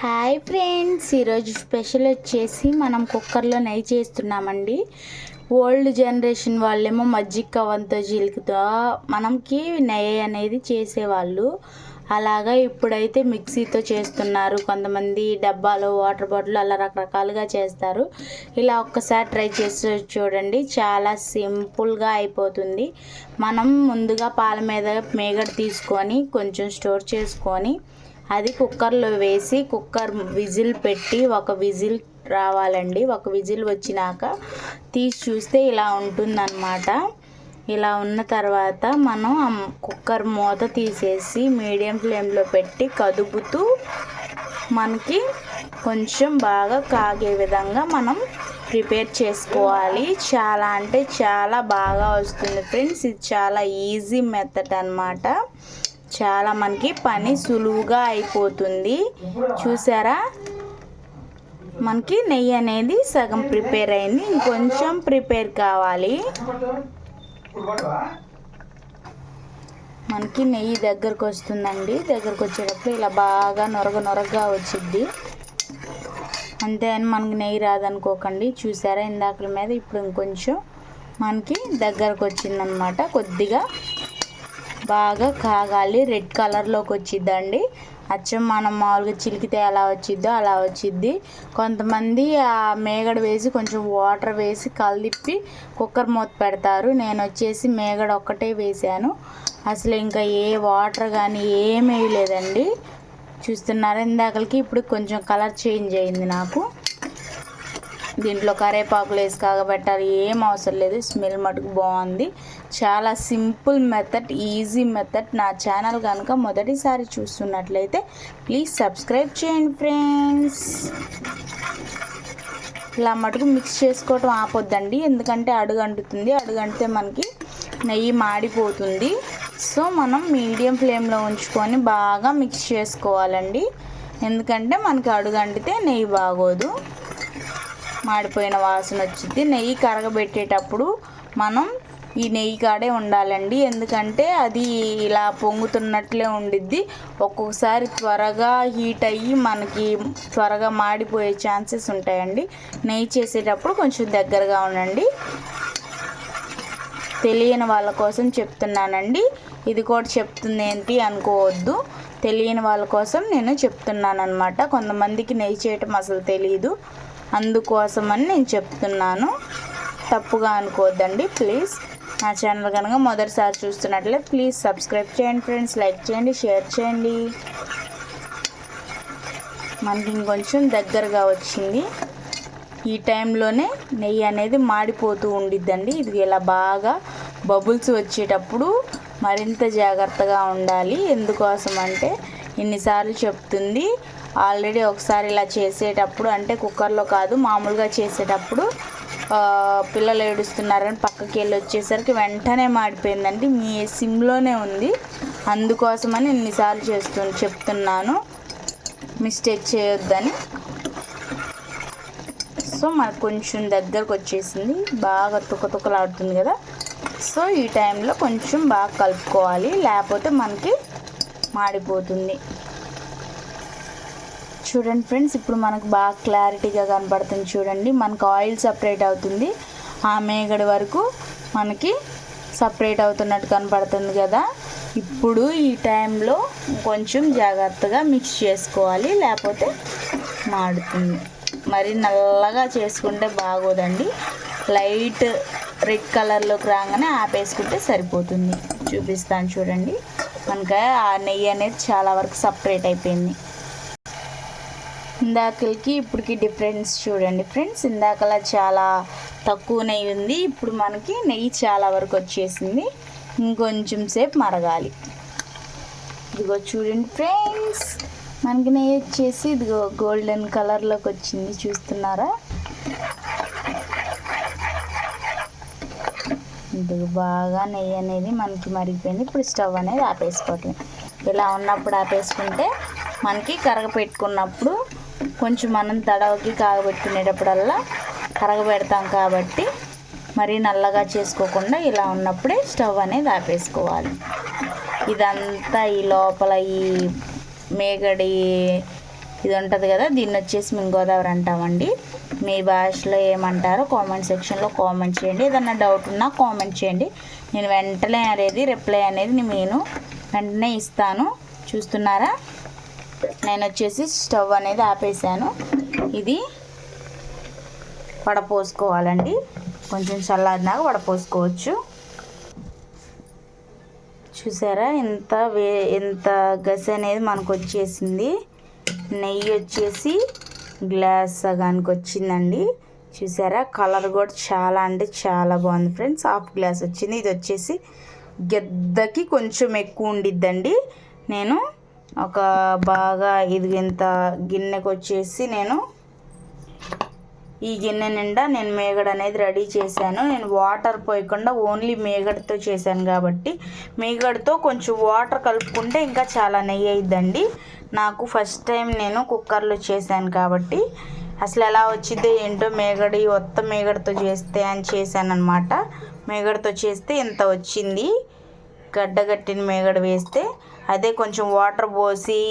Hi friends, ఈరోజు special వచ్చేసి మనం కుక్కర్లో నెయ్యి చేస్తున్నామండి. ఓల్డ్ జనరేషన్ వాళ్ళేమో మజ్జిగ కవంతో జీలకతో మనకి నెయ్యి అనేది చేసేవాళ్ళు. అలాగా ఇప్పుడైతే మిక్సీతో చేస్తున్నారు. కొంతమంది డబ్బాలో వాటర్ బాటిల్ అలా రకరకాలుగా చేస్తారు. ఇలా ఒక్కసారి ట్రై చేసి చూడండి, చాలా సింపుల్గా అయిపోతుంది. మనం ముందుగా పాల మీద మేగడ తీసుకొని కొంచెం స్టోర్ చేసుకొని అది కుక్కర్లో వేసి కుక్కర్ విజిల్ పెట్టి ఒక విజిల్ రావాలండి. ఒక విజిల్ వచ్చినాక తీసి చూస్తే ఇలా ఉంటుందన్నమాట. ఇలా ఉన్న తర్వాత మనం కుక్కర్ మూత తీసేసి మీడియం ఫ్లేమ్లో పెట్టి కదుపుతూ మనకి కొంచెం బాగా కాగే విధంగా మనం ప్రిపేర్ చేసుకోవాలి. చాలా అంటే చాలా బాగా వస్తుంది ఫ్రెండ్స్. ఇది చాలా ఈజీ మెథడ్ అన్నమాట. చాలా మనకి పని సులువుగా అయిపోతుంది. చూసారా, మనకి నెయ్యి అనేది సగం ప్రిపేర్ అయింది, ఇంకొంచెం ప్రిపేర్ కావాలి. మనకి నెయ్యి దగ్గరకు వస్తుందండి. దగ్గరకు వచ్చేటప్పుడు ఇలా బాగా నొరగగా వచ్చిద్ది. అంతే అని మనకి నెయ్యి రాదనుకోకండి. చూసారా, ఇందాకల మీద ఇప్పుడు ఇంకొంచెం మనకి దగ్గరకు వచ్చిందనమాట. కొద్దిగా బాగా కాగాలి, రెడ్ కలర్లోకి వచ్చిద్దండి. అచ్చం మనం మామూలుగా చిలికితే ఎలా వచ్చిద్దో అలా వచ్చిద్ది. కొంతమంది ఆ మేగడ వేసి కొంచెం వాటర్ వేసి కలిపి కుక్కర్ మూత పెడతారు. నేను వచ్చేసి మేగడ ఒక్కటే వేసాను. అసలు ఇంకా ఏ వాటర్ కానీ ఏమీ వేయలేదండి. చూస్తున్నారా, ఇందాకలకి ఇప్పుడు కొంచెం కలర్ చేంజ్ అయింది నాకు. దీంట్లో కరేపాకులు వేసి కాగబెట్టాలి, ఏం అవసరం లేదు. స్మెల్ మటుకు బాగుంది. చాలా సింపుల్ మెథడ్, ఈజీ మెథడ్. నా ఛానల్ కనుక మొదటిసారి చూస్తున్నట్లయితే ప్లీజ్ సబ్స్క్రైబ్ చేయండి ఫ్రెండ్స్. ఇలా మటుకు మిక్స్ చేసుకోవటం ఆపొద్దండి, ఎందుకంటే అడుగంటుతుంది. అడుగంటితే మనకి నెయ్యి మాడిపోతుంది. సో మనం మీడియం ఫ్లేమ్లో ఉంచుకొని బాగా మిక్స్ చేసుకోవాలండి, ఎందుకంటే మనకి అడుగంటితే నెయ్యి బాగోదు, మాడిపోయిన వాసన వచ్చింది. నెయ్యి కరగబెట్టేటప్పుడు మనం ఈ నెయ్యి కాడే ఉండాలండి, ఎందుకంటే అది ఇలా పొంగుతున్నట్లే ఉండిద్ది. ఒక్కొక్కసారి త్వరగా హీట్ అయ్యి మనకి త్వరగా మాడిపోయే ఛాన్సెస్ ఉంటాయండి. నెయ్యి చేసేటప్పుడు కొంచెం దగ్గరగా ఉండండి. తెలియని వాళ్ళ కోసం చెప్తున్నానండి. ఇది కూడా చెప్తుంది ఏంటి అనుకోవద్దు, తెలియని వాళ్ళ కోసం నేను చెప్తున్నాను అనమాట. కొంతమందికి నెయ్యి చేయటం అసలు తెలియదు, అందుకోసమని నేను చెప్తున్నాను. తప్పుగా అనుకోవద్దండి ప్లీజ్. నా ఛానల్ కనుక మొదటిసారి చూస్తున్నట్లయితే ప్లీజ్ సబ్స్క్రైబ్ చేయండి ఫ్రెండ్స్, లైక్ చేయండి, షేర్ చేయండి. మనకి ఇంకొంచెం దగ్గరగా వచ్చింది. ఈ టైంలోనే నెయ్యి అనేది మాడిపోతూ ఉండిద్దండి. ఇది ఇలా బాగా బబుల్స్ వచ్చేటప్పుడు మరింత జాగ్రత్తగా ఉండాలి. ఎందుకోసం అంటే ఇన్నిసార్లు చెప్తుంది. ఆల్రెడీ ఒకసారి ఇలా చేసేటప్పుడు, అంటే కుక్కర్లో కాదు మామూలుగా చేసేటప్పుడు పిల్లలు ఏడుస్తున్నారని పక్కకి వెళ్ళి వచ్చేసరికి వెంటనే మాడిపోయిందండి. మీ సిమ్లోనే ఉంది, అందుకోసమని ఇన్నిసార్లు చెప్తున్నాను, మిస్టేక్ చేయొద్దని. సో మనకు కొంచెం దగ్గరకు వచ్చేసింది, బాగా తుక్కలాడుతుంది కదా. సో ఈ టైంలో కొంచెం బాగా కలుపుకోవాలి, లేకపోతే మనకి మాడిపోతుంది. చూడండి ఫ్రెండ్స్, ఇప్పుడు మనకు బాగా క్లారిటీగా కనపడుతుంది. చూడండి, మనకు ఆయిల్ సపరేట్ అవుతుంది. ఆ మేగడ వరకు మనకి సపరేట్ అవుతున్నట్టు కనపడుతుంది కదా. ఇప్పుడు ఈ టైంలో కొంచెం జాగ్రత్తగా మిక్స్ చేసుకోవాలి, లేకపోతే మాడుతుంది. మరి నల్లగా చేసుకుంటే బాగోదండి. లైట్ రెడ్ కలర్లోకి రాగానే ఆపేసుకుంటే సరిపోతుంది. చూపిస్తాను చూడండి, మనకి ఆ నెయ్యి అనేది చాలా వరకు సపరేట్ అయిపోయింది. ఇందాకలకి ఇప్పటికి డిఫరెన్స్ చూడండి ఫ్రెండ్స్. ఇందాకలా చాలా తక్కువ నెయ్యి ఉంది, ఇప్పుడు మనకి నెయ్యి చాలా వరకు వచ్చేసింది. ఇంకొంచెం సేపు మరగాలి. ఇదిగో చూడండి ఫ్రెండ్స్, మనకి నెయ్యి వచ్చేసి ఇదిగో గోల్డెన్ కలర్లోకి వచ్చింది. చూస్తున్నారా, ఇదిగో బాగా నెయ్యి అనేది మనకి మరిగిపోయింది. ఇప్పుడు స్టవ్ అనేది ఆపేసుకోవటం. ఇలా ఉన్నప్పుడు ఆపేసుకుంటే మనకి కరగపెట్టుకున్నప్పుడు కొంచెం మనం తడవకి కాగబెట్టుకునేటప్పుడల్లా కరగబెడతాం కాబట్టి మరీ నల్లగా చేసుకోకుండా ఇలా ఉన్నప్పుడే స్టవ్ అనేది ఆపేసుకోవాలి. ఇదంతా ఈ లోపల ఈ మేగడి ఇది ఉంటుంది కదా, దీన్ని వచ్చేసి మేము గోదావరి అంటామండి. మీ భాషలో ఏమంటారో కామెంట్ సెక్షన్లో కామెంట్ చేయండి. ఏదన్నా డౌట్ ఉన్నా కామెంట్ చేయండి. నేను వెంటనే అనేది రిప్లై అనేది నేను వెంటనే ఇస్తాను. చూస్తున్నారా, నేను వచ్చేసి స్టవ్ అనేది ఆపేసాను. ఇది వడపోసుకోవాలండి. కొంచెం చల్లారినాక వడపోసుకోవచ్చు. చూసారా ఎంత గసి అనేది మనకు వచ్చేసింది. నెయ్యి వచ్చేసి గ్లాస్ సగానికి వచ్చిందండి. చూసారా, కలర్ కూడా చాలా అంటే చాలా బాగుంది ఫ్రెండ్స్. హాఫ్ గ్లాస్ వచ్చింది. ఇది వచ్చేసి గెద్దకి కొంచెం ఎక్కువ ఉండిద్దండి. నేను ఒక బాగా ఇది ఇంత గిన్నెకి వచ్చేసి నేను ఈ గిన్నె నిండా నేను మేగడ అనేది రెడీ చేశాను. నేను వాటర్ పోయకుండా ఓన్లీ మేగడతో చేశాను కాబట్టి మేగడతో కొంచెం వాటర్ కలుపుకుంటే ఇంకా చాలా నెయ్యి అయిద్దండి. నాకు ఫస్ట్ టైం నేను కుక్కర్లో చేశాను కాబట్టి అసలు ఎలా వచ్చిందో ఏంటో, మేగడతో చేస్తే అని చేశాను అనమాట. మేగడతో చేస్తే ఇంత వచ్చింది. గడ్డగట్టిన మేగడ వేస్తే అదే కొంచెం వాటర్ పోసి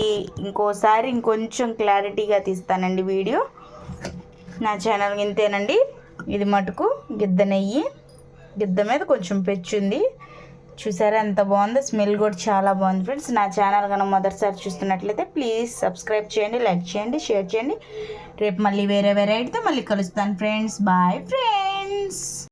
ఇంకోసారి ఇంకొంచెం క్లారిటీగా తీస్తానండి వీడియో. నా ఛానల్ ఇంతేనండి. ఇది మటుకు గిద్ద నెయ్యి, గిద్ద మీద కొంచెం పెచ్చుంది. చూసారా ఎంత బాగుందో, స్మెల్ కూడా చాలా బాగుంది ఫ్రెండ్స్. నా ఛానల్ కనుక మొదటిసారి చూస్తున్నట్లయితే ప్లీజ్ సబ్స్క్రైబ్ చేయండి, లైక్ చేయండి, షేర్ చేయండి. రేపు మళ్ళీ వేరే వెరైటీతో మళ్ళీ కలుస్తాను ఫ్రెండ్స్. Bye friends.